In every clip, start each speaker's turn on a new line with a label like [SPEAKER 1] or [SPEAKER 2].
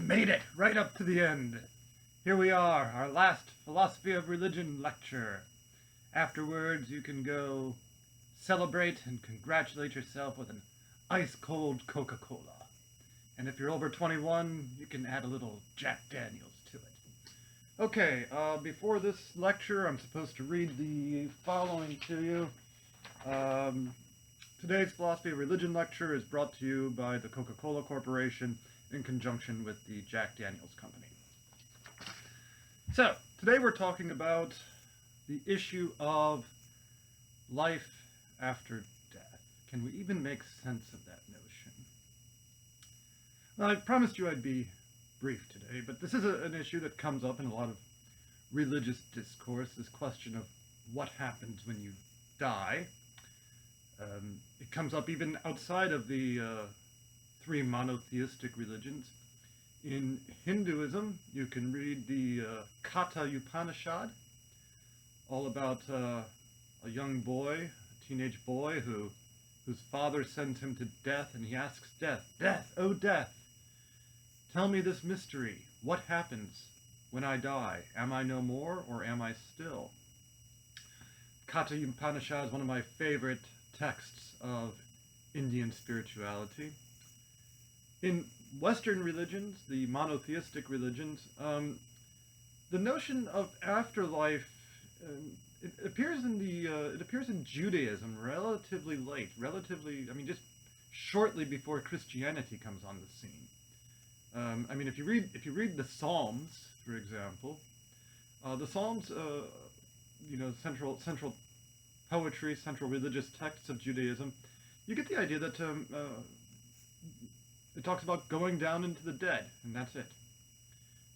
[SPEAKER 1] made it right up to the end. Here we are, our last philosophy of religion lecture. Afterwards, you can go celebrate and congratulate yourself with an ice-cold Coca-Cola. And if you're over 21, you can add a little Jack Daniels to it. Okay, before this lecture, I'm supposed to read the following to you. Today's Philosophy of Religion lecture is brought to you by the Coca-Cola Corporation in conjunction with the Jack Daniels Company. So, today we're talking about the issue of life after death. Can we even make sense of that notion? Well, I promised you I'd be brief today, but this is an issue that comes up in a lot of religious discourse, this question of what happens when you die. It comes up even outside of the three monotheistic religions. In Hinduism, you can read the Katha Upanishad, all about a young boy, a teenage boy, whose father sends him to death, and he asks death, "Death, oh death, tell me this mystery. What happens when I die? Am I no more, or am I still?" Katha Upanishad is one of my favorite texts of Indian spirituality. In Western religions, the monotheistic religions, the notion of afterlife it appears in Judaism relatively late, just shortly before Christianity comes on the scene. If you read the Psalms, for example, the Psalms, central poetry, central religious texts of Judaism, you get the idea that it talks about going down into the dead, and that's it.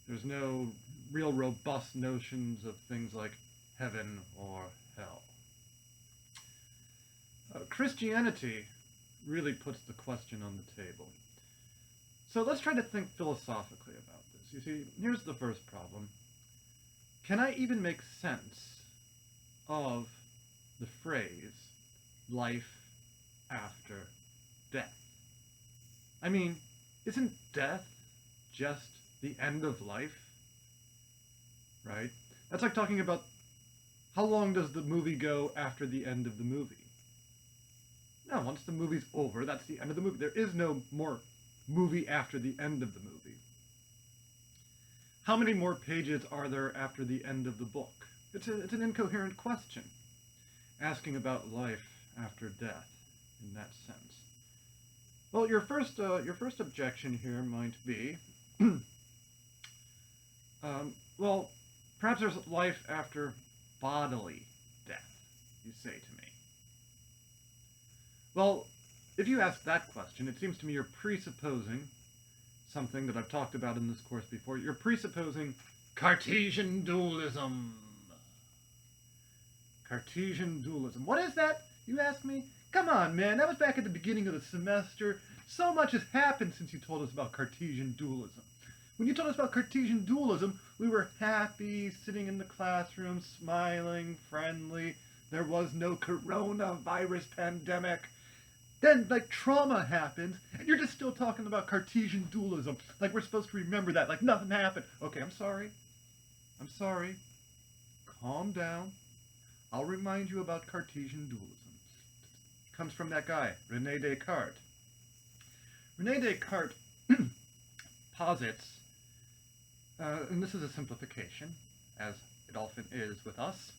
[SPEAKER 1] There's no real robust notions of things like heaven or hell. Christianity really puts the question on the table. So let's try to think philosophically about this. You see, here's the first problem. Can I even make sense of the phrase life after death? I mean, isn't death just the end of life? Right? That's like talking about how long does the movie go after the end of the movie? No, once the movie's over, that's the end of the movie. There is no more movie after the end of the movie. How many more pages are there after the end of the book? It's an incoherent question, asking about life after death in that sense. Well, your first objection here might be, perhaps there's life after bodily death, you say to me. Well, if you ask that question, it seems to me you're presupposing something that I've talked about in this course before. You're presupposing Cartesian dualism. Cartesian dualism. What is that, you ask me? Come on, man, that was back at the beginning of the semester. So much has happened since you told us about Cartesian dualism. When you told us about Cartesian dualism, we were happy, sitting in the classroom, smiling, friendly. There was no coronavirus pandemic. Then, trauma happens, and you're just still talking about Cartesian dualism, like we're supposed to remember that, like nothing happened. Okay, I'm sorry. Calm down. I'll remind you about Cartesian dualism. It comes from that guy, René Descartes. René Descartes posits, and this is a simplification, as it often is with us,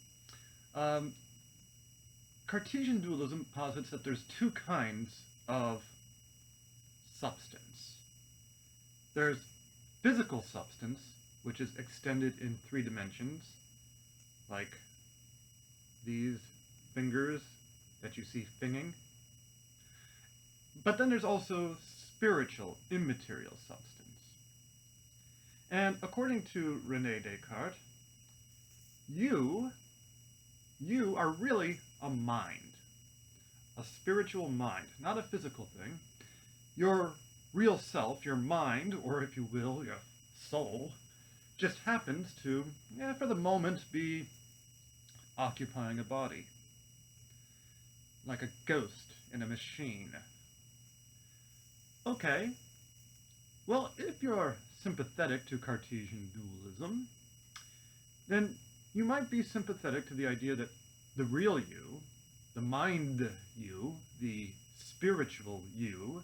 [SPEAKER 1] Cartesian dualism posits that there's two kinds of substance. There's physical substance, which is extended in 3 dimensions, like these fingers that you see finging. But then there's also spiritual, immaterial substance. And according to René Descartes, you are really a mind, a spiritual mind, not a physical thing. Your real self, your mind, or if you will, your soul, just happens to, for the moment, be occupying a body, like a ghost in a machine. Okay, well, if your sympathetic to Cartesian dualism, then you might be sympathetic to the idea that the real you, the mind you, the spiritual you,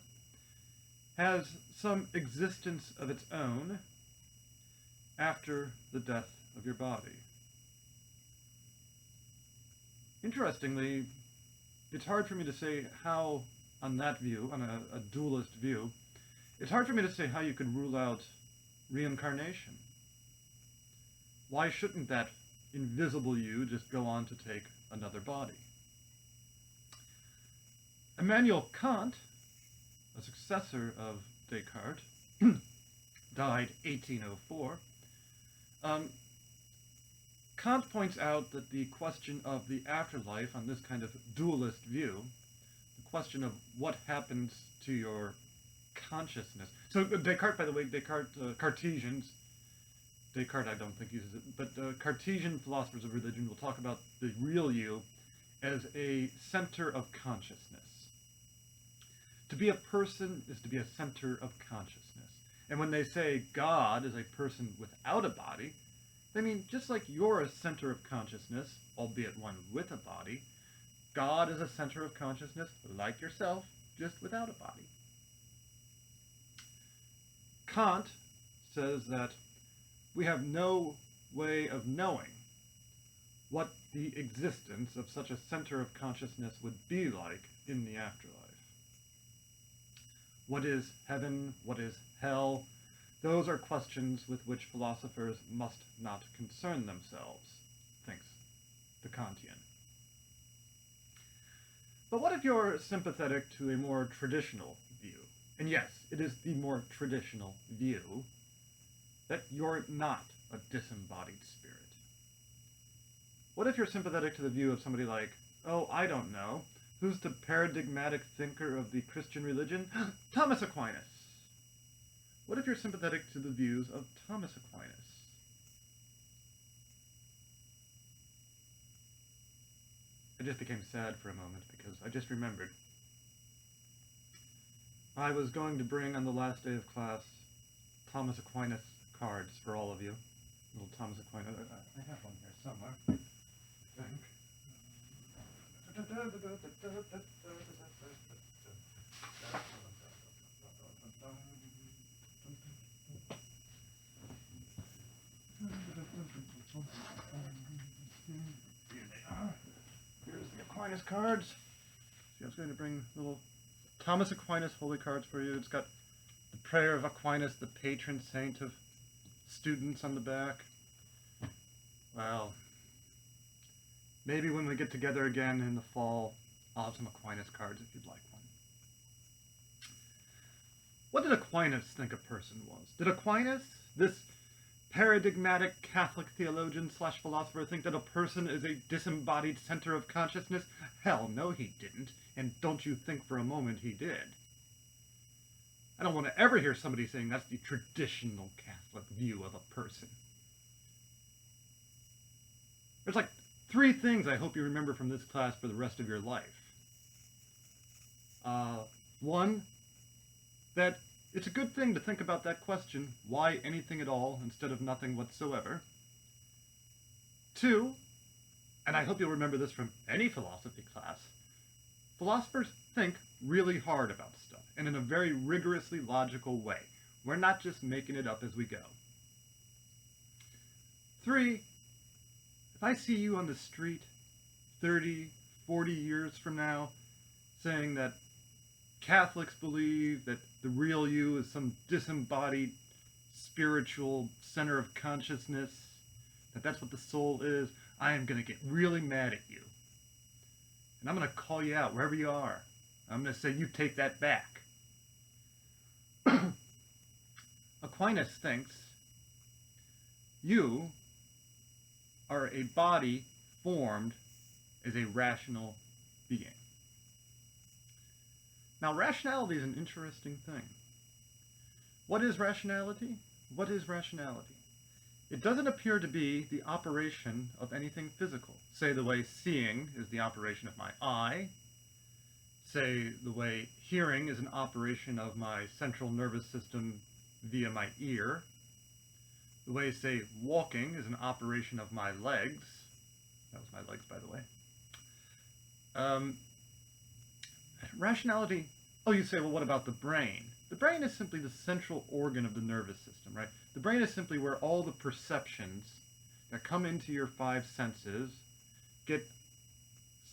[SPEAKER 1] has some existence of its own after the death of your body. Interestingly, it's hard for me to say how, on that view, on a dualist view, it's hard for me to say how you could rule out reincarnation. Why shouldn't that invisible you just go on to take another body? Immanuel Kant, a successor of Descartes, died 1804. Kant points out that the question of the afterlife on this kind of dualist view, the question of what happens to your consciousness. So Descartes, by the way, Cartesians, Descartes I don't think uses it, but Cartesian philosophers of religion will talk about the real you as a center of consciousness. To be a person is to be a center of consciousness. And when they say God is a person without a body, they mean just like you're a center of consciousness, albeit one with a body, God is a center of consciousness like yourself, just without a body. Kant says that we have no way of knowing what the existence of such a center of consciousness would be like in the afterlife. What is heaven? What is hell? Those are questions with which philosophers must not concern themselves, thinks the Kantian. But what if you're sympathetic to a more traditional view? And yes, it is the more traditional view that you're not a disembodied spirit. What if you're sympathetic to the view of somebody like, oh, I don't know, who's the paradigmatic thinker of the Christian religion? Thomas Aquinas. What if you're sympathetic to the views of Thomas Aquinas? I just became sad for a moment because I just remembered. I was going to bring on the last day of class Thomas Aquinas cards for all of you. Little Thomas Aquinas. I have one here somewhere, I think. Here they are. Here's the Aquinas cards. See, I was going to bring little Thomas Aquinas holy cards for you. It's got the prayer of Aquinas, the patron saint of students, on the back. Well, maybe when we get together again in the fall, I'll have some Aquinas cards if you'd like one. What did Aquinas think a person was? Did Aquinas, this paradigmatic Catholic theologian / philosopher, think that a person is a disembodied center of consciousness? Hell no, he didn't. And don't you think for a moment he did. I don't want to ever hear somebody saying that's the traditional Catholic view of a person. There's like 3 things I hope you remember from this class for the rest of your life. 1, that it's a good thing to think about that question, why anything at all instead of nothing whatsoever. 2, and I hope you'll remember this from any philosophy class, philosophers think really hard about stuff, and in a very rigorously logical way. We're not just making it up as we go. 3, if I see you on the street 30, 40 years from now saying that Catholics believe that the real you is some disembodied spiritual center of consciousness, that that's what the soul is, I am going to get really mad at you. And I'm going to call you out wherever you are. I'm going to say, you take that back. Aquinas thinks you are a body formed as a rational being. Now, rationality is an interesting thing. What is rationality? What is rationality? It doesn't appear to be the operation of anything physical. Say the way seeing is the operation of my eye. Say the way hearing is an operation of my central nervous system via my ear. The way, say, walking is an operation of my legs. That was my legs, by the way. Rationality. Oh, you say, well, what about the brain? The brain is simply the central organ of the nervous system, right? The brain is simply where all the perceptions that come into your five senses get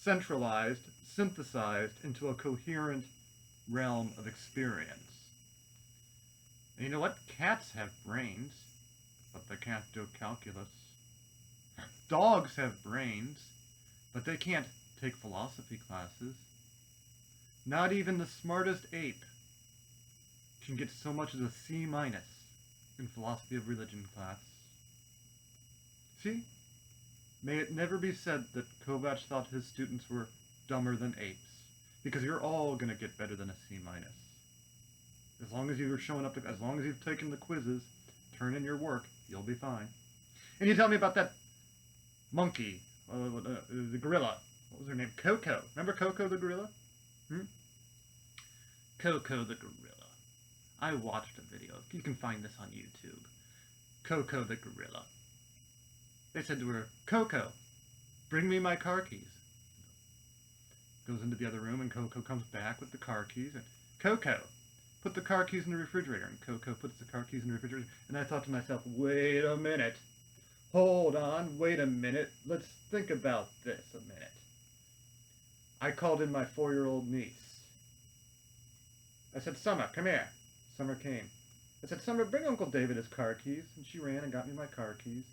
[SPEAKER 1] centralized, synthesized into a coherent realm of experience. And you know what? Cats have brains, but they can't do calculus. Dogs have brains, but they can't take philosophy classes. Not even the smartest ape can get so much as a C- in philosophy of religion class. See? May it never be said that Kovac thought his students were dumber than apes, because you're all going to get better than a C-. As long as you're showing up, as long as you've taken the quizzes, turn in your work, you'll be fine. And you tell me about that monkey, the gorilla. What was her name? Coco. Remember Coco the gorilla? Coco the gorilla. I watched a video. You can find this on YouTube. Coco the gorilla. They said to her, Coco, bring me my car keys. Goes into the other room, and Coco comes back with the car keys. And Coco, put the car keys in the refrigerator. And Coco puts the car keys in the refrigerator. And I thought to myself, wait a minute. Hold on, wait a minute. Let's think about this a minute. I called in my 4-year-old niece. I said, Summer, come here. Summer came. I said, Summer, bring Uncle David his car keys. And she ran and got me my car keys.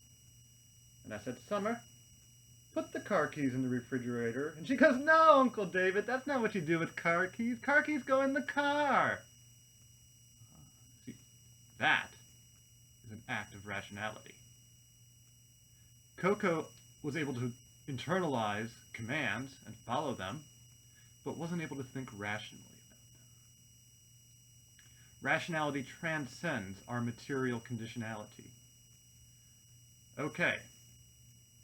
[SPEAKER 1] And I said, Summer, put the car keys in the refrigerator. And she goes, no, Uncle David, that's not what you do with car keys. Car keys go in the car. See, that is an act of rationality. Coco was able to internalize commands and follow them, but wasn't able to think rationally about them. Rationality transcends our material conditionality. Okay,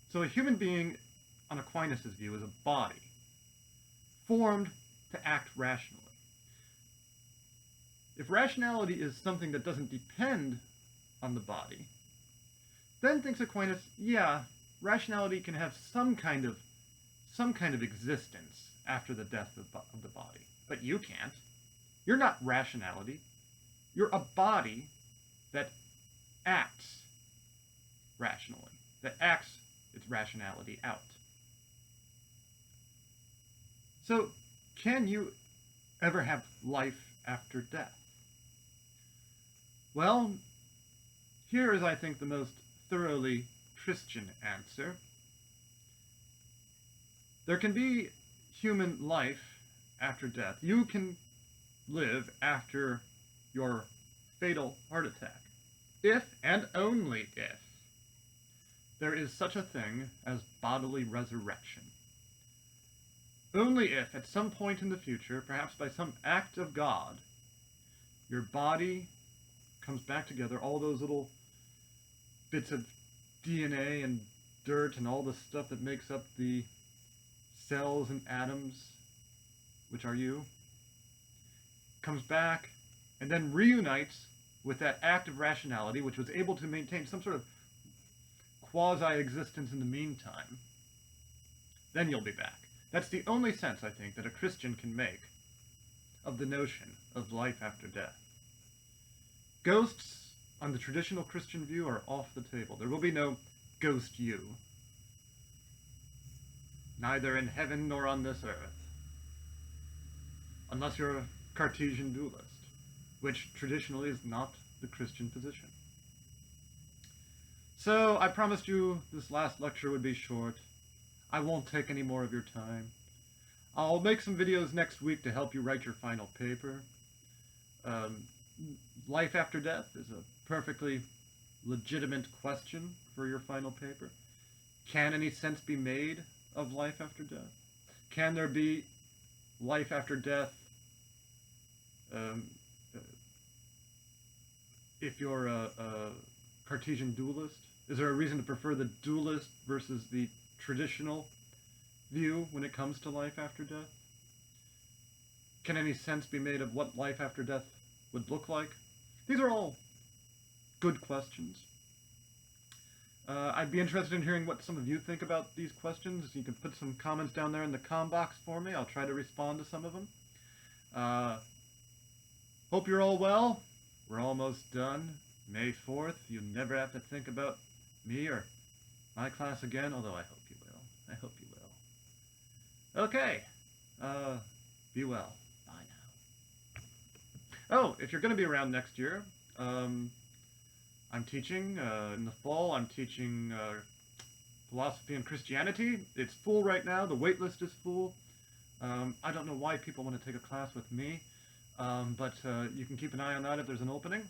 [SPEAKER 1] so a human being, on Aquinas' view, is a body, formed to act rationally. If rationality is something that doesn't depend on the body, then thinks Aquinas, yeah, rationality can have some kind of existence after the death of the body. But you can't. You're not rationality. You're a body that acts rationally, that acts its rationality out. So, can you ever have life after death? Well, here is, I think, the most thoroughly Christian answer. There can be human life after death. You can live after your fatal heart attack, if and only if there is such a thing as bodily resurrection. Only if, at some point in the future, perhaps by some act of God, your body comes back together, all those little bits of DNA and dirt and all the stuff that makes up the cells and atoms, which are you, comes back and then reunites with that act of rationality, which was able to maintain some sort of quasi-existence in the meantime, then you'll be back. That's the only sense, I think, that a Christian can make of the notion of life after death. Ghosts, on the traditional Christian view, are off the table. There will be no ghost you, neither in heaven nor on this earth, unless you're a Cartesian dualist, which traditionally is not the Christian position. So, I promised you this last lecture would be short. I won't take any more of your time. I'll make some videos next week to help you write your final paper. Life after death is a perfectly legitimate question for your final paper. Can any sense be made of life after death? Can there be life after death if you're a Cartesian dualist? Is there a reason to prefer the dualist versus the traditional view when it comes to life after death? Can any sense be made of what life after death would look like? These are all Good questions. I'd be interested in hearing what some of you think about these questions. You can put some comments down there in the com box for me. I'll try to respond to some of them. Hope you're all well. We're almost done. May 4th. You never have to think about me or my class again, although I hope you will. I hope you will. Okay. Be well. Bye now. Oh, if you're going to be around next year, I'm teaching in the fall. I'm teaching philosophy and Christianity. It's full right now. The wait list is full. I don't know why people want to take a class with me, but you can keep an eye on that if there's an opening.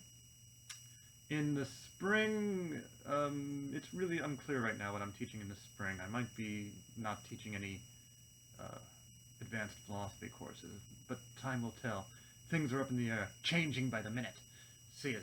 [SPEAKER 1] In the spring, it's really unclear right now what I'm teaching in the spring. I might be not teaching any advanced philosophy courses, but time will tell. Things are up in the air, changing by the minute. See you.